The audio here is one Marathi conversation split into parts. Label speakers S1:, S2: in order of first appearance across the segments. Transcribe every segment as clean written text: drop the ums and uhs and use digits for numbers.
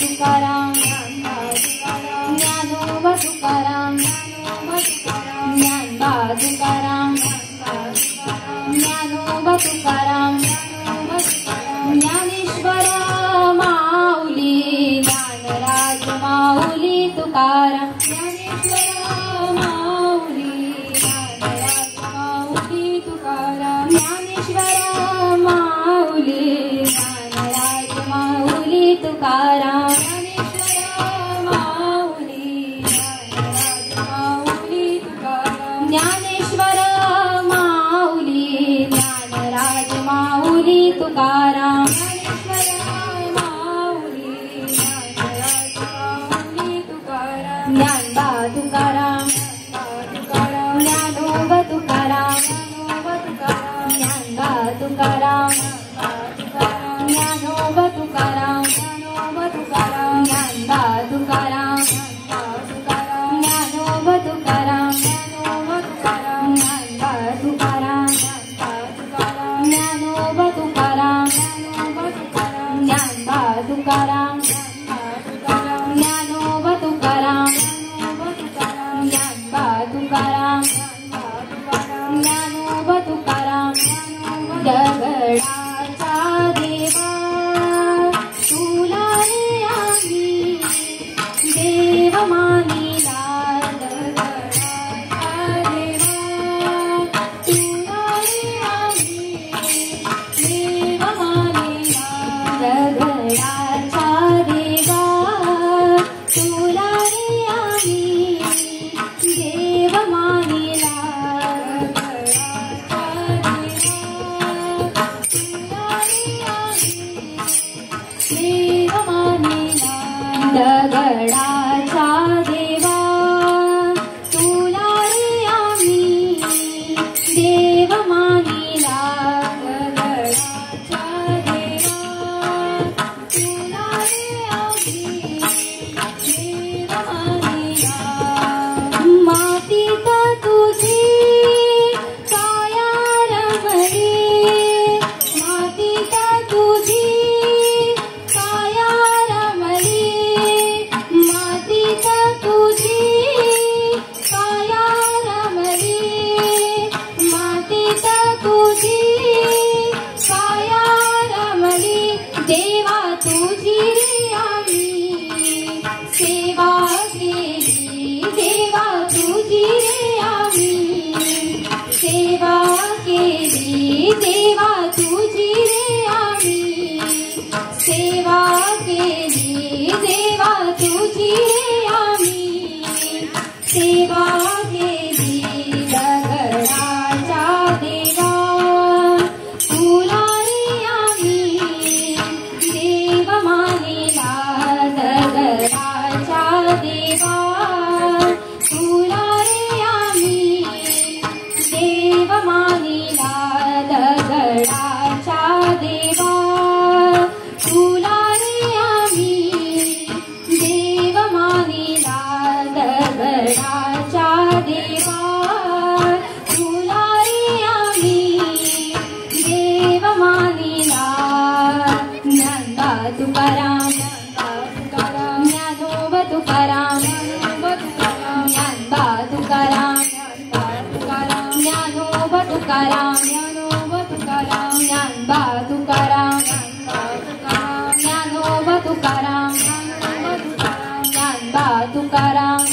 S1: तुकाराम ज्ञानोबा तुकाराम ज्ञानबा तुकाराम ज्ञानोबा तुकाराम ज्ञानेश्वर माऊली ज्ञानराज माऊली तुकाराम ज्ञानेश्वर माऊली ज्ञानराज माऊली तुकाराम ज्ञानेश्वर माऊली ज्ञानराज माऊली तुकाराम ज्ञानेश्वर माऊली ज्ञानराज माऊली तुकाराम ज्ञानबा तुकाराम ज्ञानोबा तुकाराम ज्ञानबा तुकाराम ज्ञानोबा तुकाराम ज्ञानबा तुकाराम ज्ञानोबा तुकाराम ज्ञानबा तुकाराम ज्ञानोबा तुकाराम ज्ञानबा तुकाराम ज्ञानोबा तुकाराम ज्ञानबा तुकाराम ज्ञानोबा तुकाराम दगडाचा देवा तुला रे आम्ही देव मानिला दगडाचा देवा तुला रे आम्ही देव मानिला दगडाचा देवा तुला रे आम्ही देव मानिला देव मानिला दगडाचा देवा तुला रे आम्ही देव मानिला दगडाचा देवा तुला रे आम्ही देव मानिला मातीत तुझी काया रमली मातीत तुझी काया रमली मातीत तुझी काया रमली मातीत तुझी काया रमली देवा तुझी रे आम्ही सेवा केली देवा तुझी रे आम्ही सेवा केली देवा तुझी रे आम्ही सेवा केली देवा तुझी रे आम्ही सेवा केली दगडाचा देवा तुला रे आम्ही देव मानिला दगडाचा देवा तुला रे आम्ही देव मानिला दगडाचा देवा तुला रे आम्ही देव मानिला दगडाचा देवा तुला रे आम्ही देव मानिला ज्ञानबा तुकाराम ज्ञानोबा तुकाराम ज्ञानबा तुकाराम ज्ञानोबा तुकाराम ज्ञानबा तुकाराम ज्ञानोबा तुकाराम ज्ञानबा तुकाराम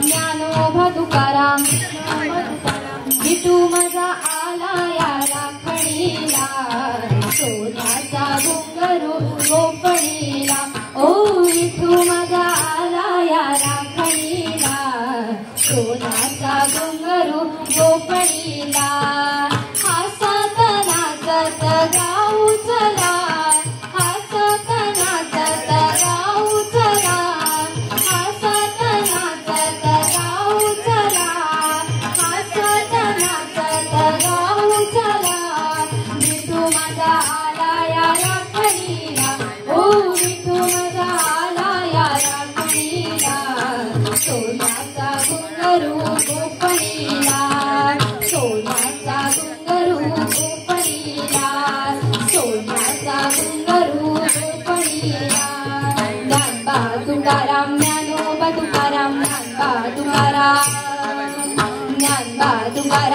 S1: ज्ञानोबा तुकाराम विठू माझा आला या राखणीला सोन्याचा घुंगरू गोपणीला ओ विठू माझा आला या राखणीला सोन्याचा घुंगरू गोपणीला हसत नाचत गाऊ चला हसत नाचत गाऊ चला हसत नाचत गाऊ चला हसत नाचत गाऊ चला विठू माझा आला या राखणीला ओ विठू माझा आला या राखणीला सोन्याचा घुंगरू गोपणीला सोन्याचा घुंगरू